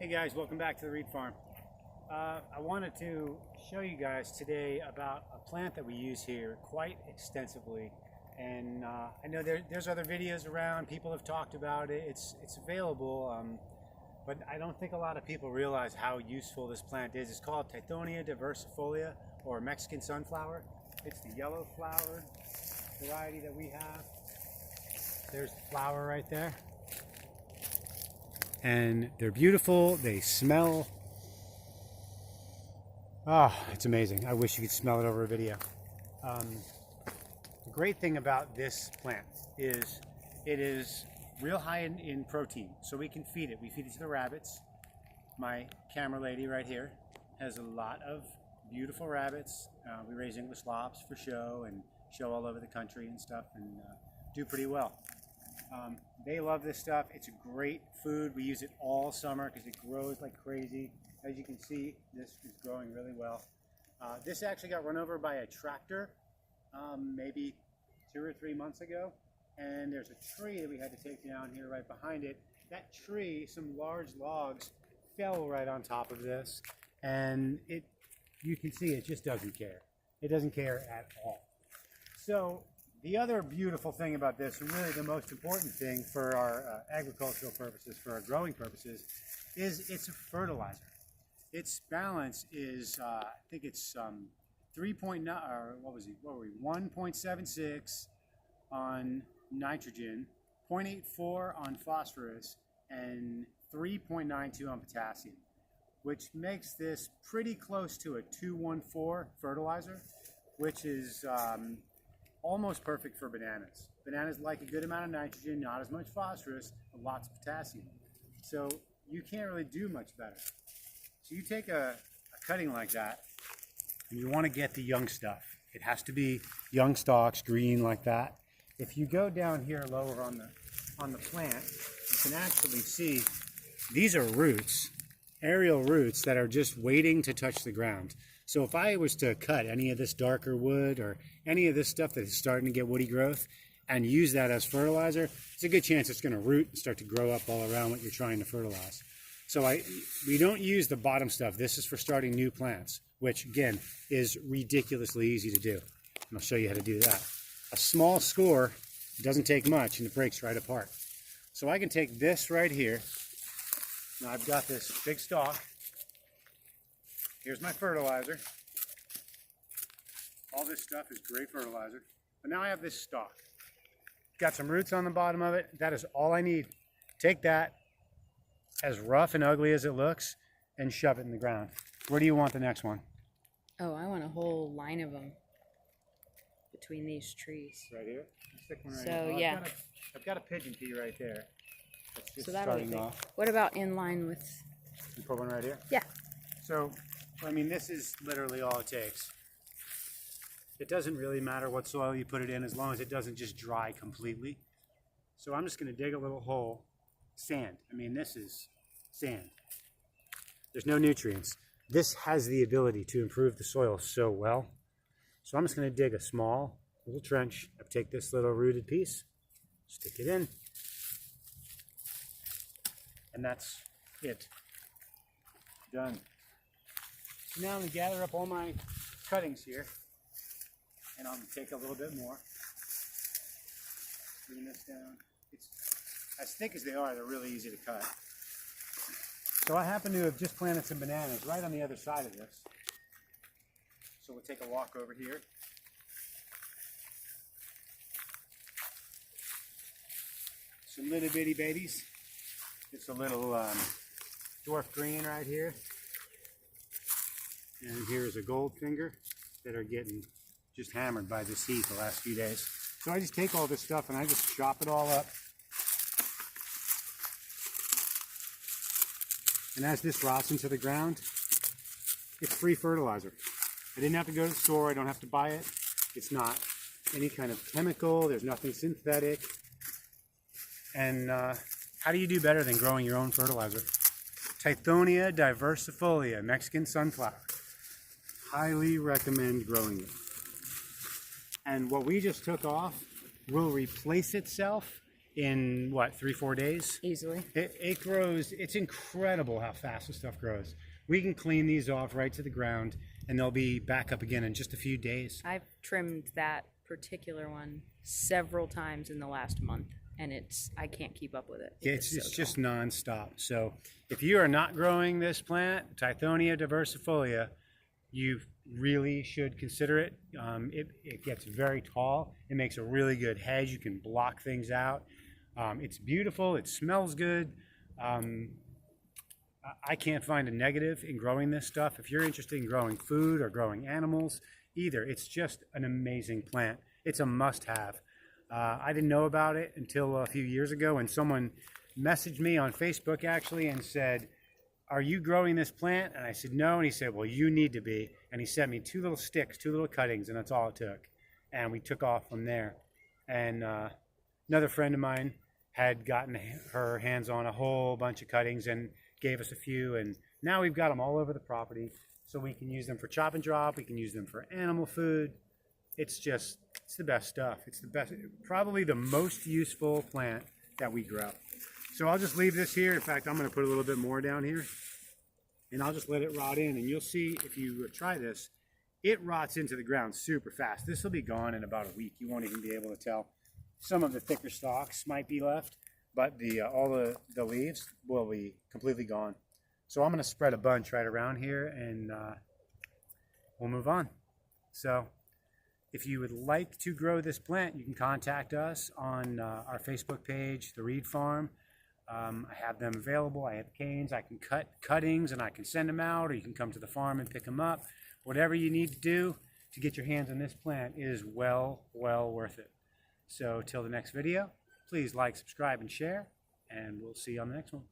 Hey guys, welcome back to the Reid Farm. I wanted to show you guys today about a plant that we use here quite extensively, and I know there's other videos around, people have talked about it, it's available, but I don't think a lot of people realize how useful this plant is. It's called Tithonia diversifolia, or Mexican sunflower. It's the yellow flowered variety that we have. There's the flower right there. And they're beautiful, they smell. Oh, it's amazing. I wish you could smell it over a video. The great thing about this plant is it is real high in protein, so we can feed it. We feed it to the rabbits. My camera lady right here has a lot of beautiful rabbits. We raise English lops for show and show all over the country and stuff, and do pretty well. They love this stuff. It's a great food. We use it all summer because it grows like crazy. As you can see, this is growing really well. This actually got run over by a tractor maybe 2 or 3 months ago, and there's a tree that we had to take down here right behind it. That tree, some large logs fell right on top of this, and you can see it just doesn't care. It doesn't care at all. So the other beautiful thing about this, and really the most important thing for our agricultural purposes, for our growing purposes, is it's a fertilizer. Its balance is, I think it's 3.9, or what were we, 1.76 on nitrogen, 0.84 on phosphorus, and 3.92 on potassium, which makes this pretty close to a 214 fertilizer, which is almost perfect for bananas. Bananas like a good amount of nitrogen, not as much phosphorus, but lots of potassium. So you can't really do much better. So you take a cutting like that, and you want to get the young stuff. It has to be young stalks, green like that. If you go down here lower on the plant, you can actually see these are roots, aerial roots that are just waiting to touch the ground. So if I was to cut any of this darker wood or any of this stuff that is starting to get woody growth and use that as fertilizer, it's a good chance it's going to root and start to grow up all around what you're trying to fertilize. So we don't use the bottom stuff. This is for starting new plants, which again is ridiculously easy to do. And I'll show you how to do that. A small score, it doesn't take much, and it breaks right apart. So I can take this right here. Now I've got this big stalk. Here's my fertilizer. All this stuff is great fertilizer. But now I have this stalk. Got some roots on the bottom of it. That is all I need. Take that, as rough and ugly as it looks, and shove it in the ground. Where do you want the next one? Oh, I want a whole line of them between these trees. Right here? Stick one right so, here. yeah. I've got a pigeon pea right there. It's just so that'll be starting great. off. What about in line with... You put one right here? Yeah. So, I mean, this is literally all it takes. It doesn't really matter what soil you put it in as long as it doesn't just dry completely. So I'm just going to dig a little hole. Sand. I mean, this is sand. There's no nutrients. This has the ability to improve the soil so well. So I'm just going to dig a small little trench. I'll take this little rooted piece, stick it in, and that's it. Done. So now I'm going to gather up all my cuttings here, and I'm going to take a little bit more. Bring this down. It's as thick as they are, they're really easy to cut. So I happen to have just planted some bananas right on the other side of this. So we'll take a walk over here. Some little bitty babies. It's a little dwarf green right here. And here's a goldfinger that are getting just hammered by this heat the last few days. So I just take all this stuff and I just chop it all up. And as this rots into the ground, it's free fertilizer. I didn't have to go to the store, I don't have to buy it. It's not any kind of chemical, there's nothing synthetic. And how do you do better than growing your own fertilizer? Tithonia diversifolia, Mexican sunflower. Highly recommend growing it. And what we just took off will replace itself in what, 3-4 days? Easily. It grows. It's incredible how fast this stuff grows. We can clean these off right to the ground and they'll be back up again in just a few days. I've trimmed that particular one several times in the last month, and I can't keep up with it. It's just nonstop. So if you are not growing this plant, Tithonia diversifolia, you really should consider it. It gets very tall. It makes a really good hedge. You can block things out. It's beautiful. It smells good. I can't find a negative in growing this stuff. If you're interested in growing food or growing animals, either, it's just an amazing plant. It's a must-have. I didn't know about it until a few years ago when someone messaged me on Facebook actually and said, "Are you growing this plant?" And I said, "No." And he said, "Well, you need to be." And he sent me 2 little sticks, 2 little cuttings, and that's all it took. And we took off from there. And another friend of mine had gotten her hands on a whole bunch of cuttings and gave us a few. And now we've got them all over the property. So we can use them for chop and drop. We can use them for animal food. It's the best stuff. It's the best, probably the most useful plant that we grow. So I'll just leave this here. In fact, I'm going to put a little bit more down here. And I'll just let it rot in. And you'll see if you try this, it rots into the ground super fast. This will be gone in about a week. You won't even be able to tell. Some of the thicker stalks might be left, but all the leaves will be completely gone. So I'm going to spread a bunch right around here, and we'll move on. So if you would like to grow this plant, you can contact us on our Facebook page, the Reid Farm. I have them available. I have canes. I can cut cuttings and I can send them out, or you can come to the farm and pick them up. Whatever you need to do to get your hands on this plant is well worth it. So till the next video, please like, subscribe, and share, and we'll see you on the next one.